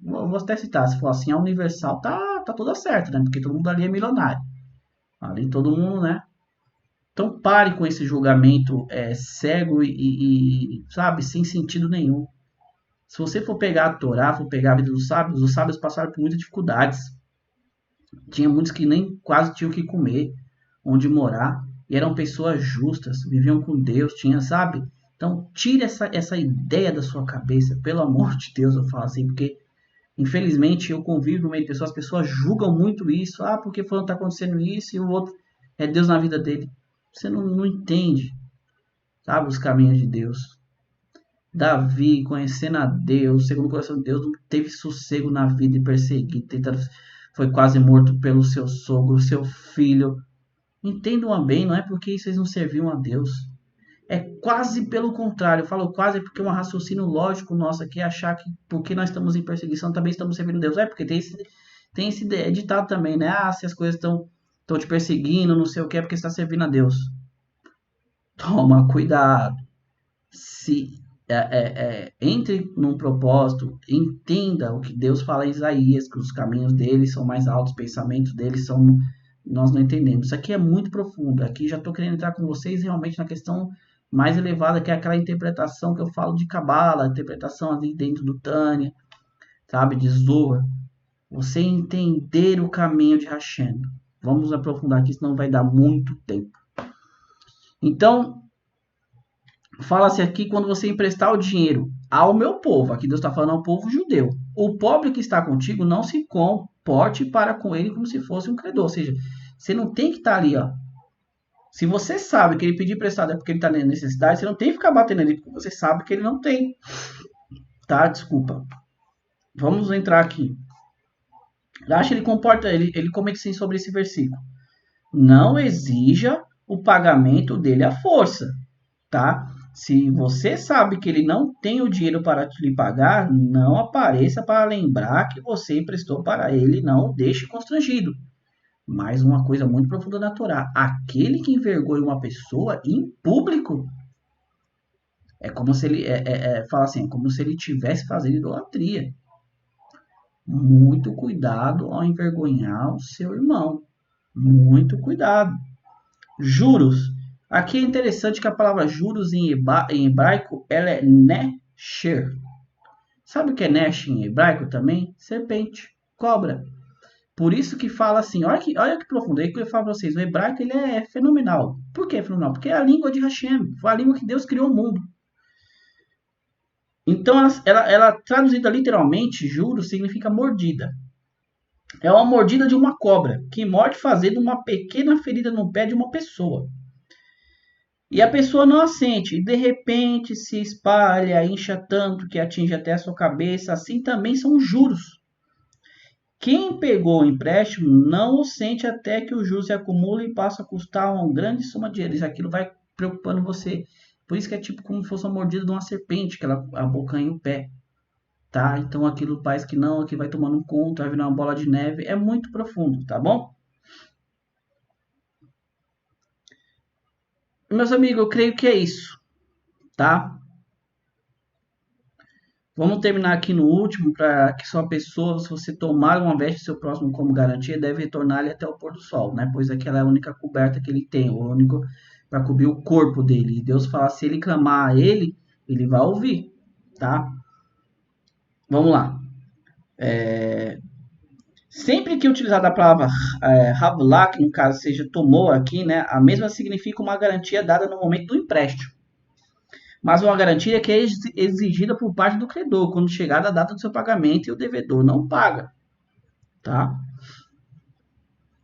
vou até citar, se for assim, a Universal tá toda certa, né? Porque todo mundo ali é milionário. Ali todo mundo, né? Então pare com esse julgamento cego sabe, sem sentido nenhum. Se você for pegar a Torá, for pegar a vida dos sábios passaram por muitas dificuldades. Tinha muitos que nem quase tinham o que comer, onde morar, e eram pessoas justas, viviam com Deus, sabe? Então tire essa ideia da sua cabeça, pelo amor de Deus, eu falo assim, porque infelizmente eu convivo no meio de pessoas, as pessoas julgam muito isso, porque fulano está acontecendo isso e o outro é Deus na vida dele. Você não entende, sabe, os caminhos de Deus. Davi, conhecendo a Deus, segundo o coração de Deus, não teve sossego na vida e perseguido, foi quase morto pelo seu sogro, seu filho. Entendam bem, não é porque vocês não serviam a Deus. É quase pelo contrário. Eu falo quase porque é um raciocínio lógico nosso aqui, achar que porque nós estamos em perseguição também estamos servindo a Deus. Porque tem esse ditado também, né? Se as coisas estão te perseguindo, não sei o que, é porque você está servindo a Deus. Toma cuidado. Se entre num propósito, entenda o que Deus fala em Isaías, que os caminhos dele são mais altos, os pensamentos dele são. Nós não entendemos. Isso aqui é muito profundo. Aqui já estou querendo entrar com vocês realmente na questão mais elevada, que é aquela interpretação que eu falo de Cabala, interpretação ali dentro do Tânia, sabe, de Zohar. Você entender o caminho de Hashem. Vamos aprofundar aqui, senão vai dar muito tempo. Então, fala-se aqui quando você emprestar o dinheiro ao meu povo, aqui Deus está falando ao povo judeu, o pobre que está contigo não se comporte para com ele como se fosse um credor, ou seja, você não tem que estar ali, ó. Se você sabe que ele pedir emprestado é porque ele está em necessidade, você não tem que ficar batendo ali, porque você sabe que ele não tem. Tá? Desculpa. Vamos entrar aqui. Acho que ele comenta assim sobre esse versículo. Não exija o pagamento dele à força, tá? Se você sabe que ele não tem o dinheiro para lhe pagar, não apareça para lembrar que você emprestou para ele, não o deixe constrangido. Mais uma coisa muito profunda da Torá. Aquele que envergonha uma pessoa em público é como se ele fala assim, é como se ele tivesse fazendo idolatria. Muito cuidado ao envergonhar o seu irmão. Muito cuidado. Juros. Aqui é interessante que a palavra juros em hebraico ela é nesher. Sabe o que é nesh em hebraico também? Serpente, cobra. Por isso que fala assim, olha que profundo, aí que eu falo para vocês, o hebraico ele é fenomenal. Por que é fenomenal? Porque é a língua de Hashem, foi a língua que Deus criou o mundo. Então, ela traduzida literalmente, juros, significa mordida. É uma mordida de uma cobra, que morde fazendo uma pequena ferida no pé de uma pessoa. E a pessoa não a sente, e de repente se espalha, incha tanto que atinge até a sua cabeça. Assim também são os juros. Quem pegou o empréstimo não o sente até que o juros se acumula e passa a custar uma grande soma de dinheiro. Aquilo vai preocupando você. Por isso que é tipo como se fosse uma mordida de uma serpente, que ela abocanha o pé. Tá? Então aquilo faz que não, que vai tomando conta, vai virar uma bola de neve. É muito profundo, tá bom? Meus amigos, eu creio que é isso, tá? Vamos terminar aqui no último, para que sua pessoa, se você tomar uma veste do seu próximo como garantia, deve retornar-lhe até o pôr do sol, né? Pois aquela é a única coberta que ele tem, o único para cobrir o corpo dele. E Deus fala, se ele clamar a ele, ele vai ouvir, tá? Vamos lá. Sempre que utilizada a palavra Havlah, que no caso seja tomou aqui, né? A mesma significa uma garantia dada no momento do empréstimo. Mas uma garantia que é exigida por parte do credor, quando chegar a data do seu pagamento e o devedor não paga, tá?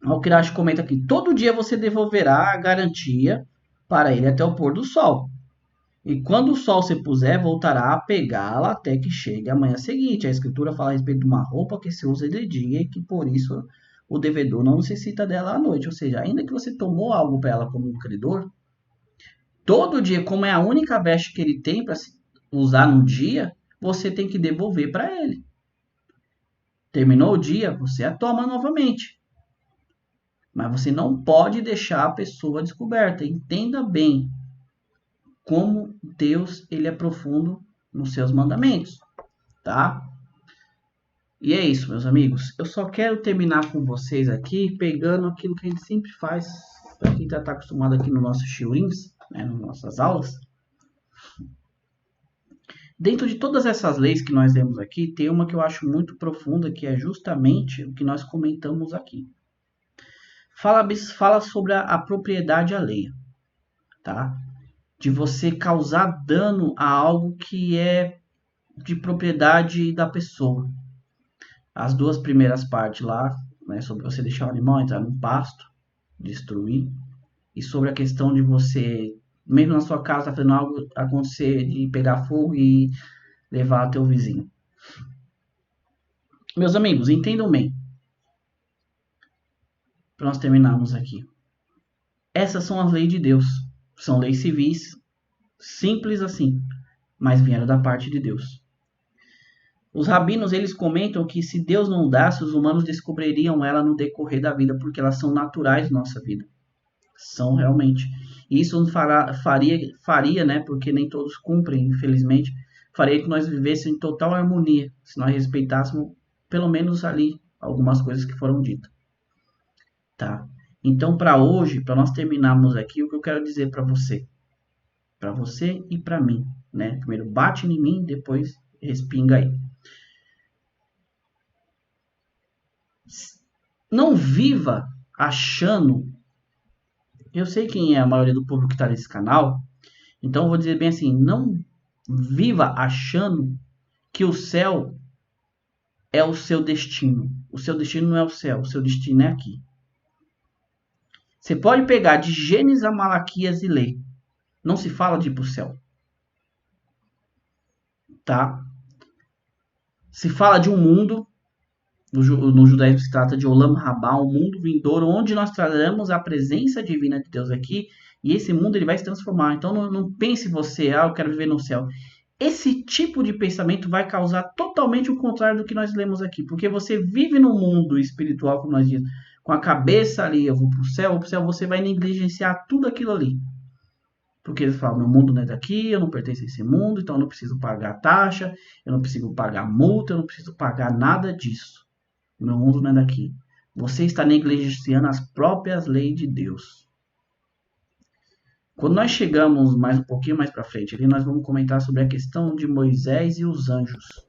O Kirash comenta aqui, todo dia você devolverá a garantia para ele até o pôr do sol. E quando o sol se puser, voltará a pegá-la até que chegue a manhã seguinte. A escritura fala a respeito de uma roupa que se usa de dia e que por isso o devedor não necessita dela à noite. Ou seja, ainda que você tomou algo para ela como um credor, todo dia, como é a única veste que ele tem para usar no dia, você tem que devolver para ele. Terminou o dia, você a toma novamente. Mas você não pode deixar a pessoa descoberta. Entenda bem como Deus ele é profundo nos seus mandamentos, tá? E é isso, meus amigos. Eu só quero terminar com vocês aqui, pegando aquilo que a gente sempre faz, para quem já está acostumado aqui no nosso shiurins, né, nas nossas aulas. Dentro de todas essas leis que nós lemos aqui, tem uma que eu acho muito profunda, que é justamente o que nós comentamos aqui. Fala sobre a propriedade alheia, tá? De você causar dano a algo que é de propriedade da pessoa. As duas primeiras partes lá, né, sobre você deixar o animal entrar no pasto, destruir, e sobre a questão de você, mesmo na sua casa, tá fazendo algo acontecer, de pegar fogo e levar até o vizinho. Meus amigos, entendam bem, para nós terminarmos aqui. Essas são as leis de Deus. São leis civis, simples assim, mas vieram da parte de Deus. Os rabinos, eles comentam que se Deus não dasse, os humanos descobririam ela no decorrer da vida, porque elas são naturais da nossa vida. São realmente. E isso faria, né, porque nem todos cumprem, infelizmente, faria que nós vivêssemos em total harmonia, se nós respeitássemos, pelo menos ali, algumas coisas que foram ditas. Tá? Então, para hoje, para nós terminarmos aqui, o que eu quero dizer para você e para mim, né? Primeiro bate em mim, depois respinga aí. Não viva achando. Eu sei quem é a maioria do público que está nesse canal, então eu vou dizer bem assim: não viva achando que o céu é o seu destino. O seu destino não é o céu, o seu destino é aqui. Você pode pegar de Gênesis a Malaquias e ler. Não se fala de ir para o céu. Tá? Se fala de um mundo, no judaísmo se trata de Olam Rabá, um mundo vindouro, onde nós traremos a presença divina de Deus aqui, e esse mundo ele vai se transformar. Então não pense você, eu quero viver no céu. Esse tipo de pensamento vai causar totalmente o contrário do que nós lemos aqui, porque você vive no mundo espiritual, como nós dizemos, com a cabeça ali, eu vou para o céu, você vai negligenciar tudo aquilo ali. Porque eles falam, meu mundo não é daqui, eu não pertenço a esse mundo, então eu não preciso pagar taxa, eu não preciso pagar multa, eu não preciso pagar nada disso. Meu mundo não é daqui. Você está negligenciando as próprias leis de Deus. Quando nós chegamos mais um pouquinho mais para frente, ali nós vamos comentar sobre a questão de Moisés e os anjos.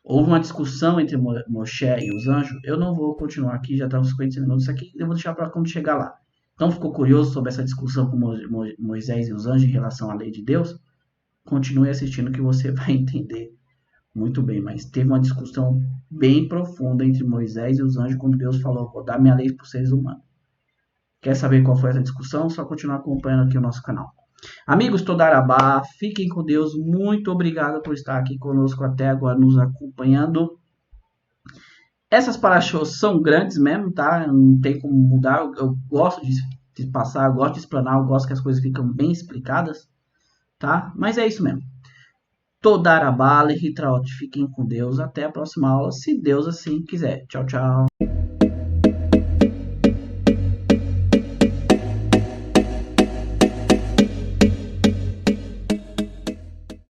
Houve uma discussão entre Moshe e os anjos. Eu não vou continuar aqui, já estamos 50 minutos aqui, eu vou deixar para quando chegar lá. Então ficou curioso sobre essa discussão com Moisés e os anjos em relação à lei de Deus? continue assistindo que você vai entender muito bem. Mas teve uma discussão bem profunda entre Moisés e os anjos quando Deus falou: vou dar minha lei para os seres humanos. Quer saber qual foi essa discussão? Só continuar acompanhando aqui o nosso canal. Amigos Todarabá, fiquem com Deus. Muito obrigado por estar aqui conosco até agora, nos acompanhando. Essas parashos são grandes mesmo, tá? Não tem como mudar. Eu gosto de passar, eu gosto de explanar, eu gosto que as coisas ficam bem explicadas, tá? Mas é isso mesmo. Todarabá, Lehitraot, fiquem com Deus. Até a próxima aula, se Deus assim quiser. Tchau, tchau.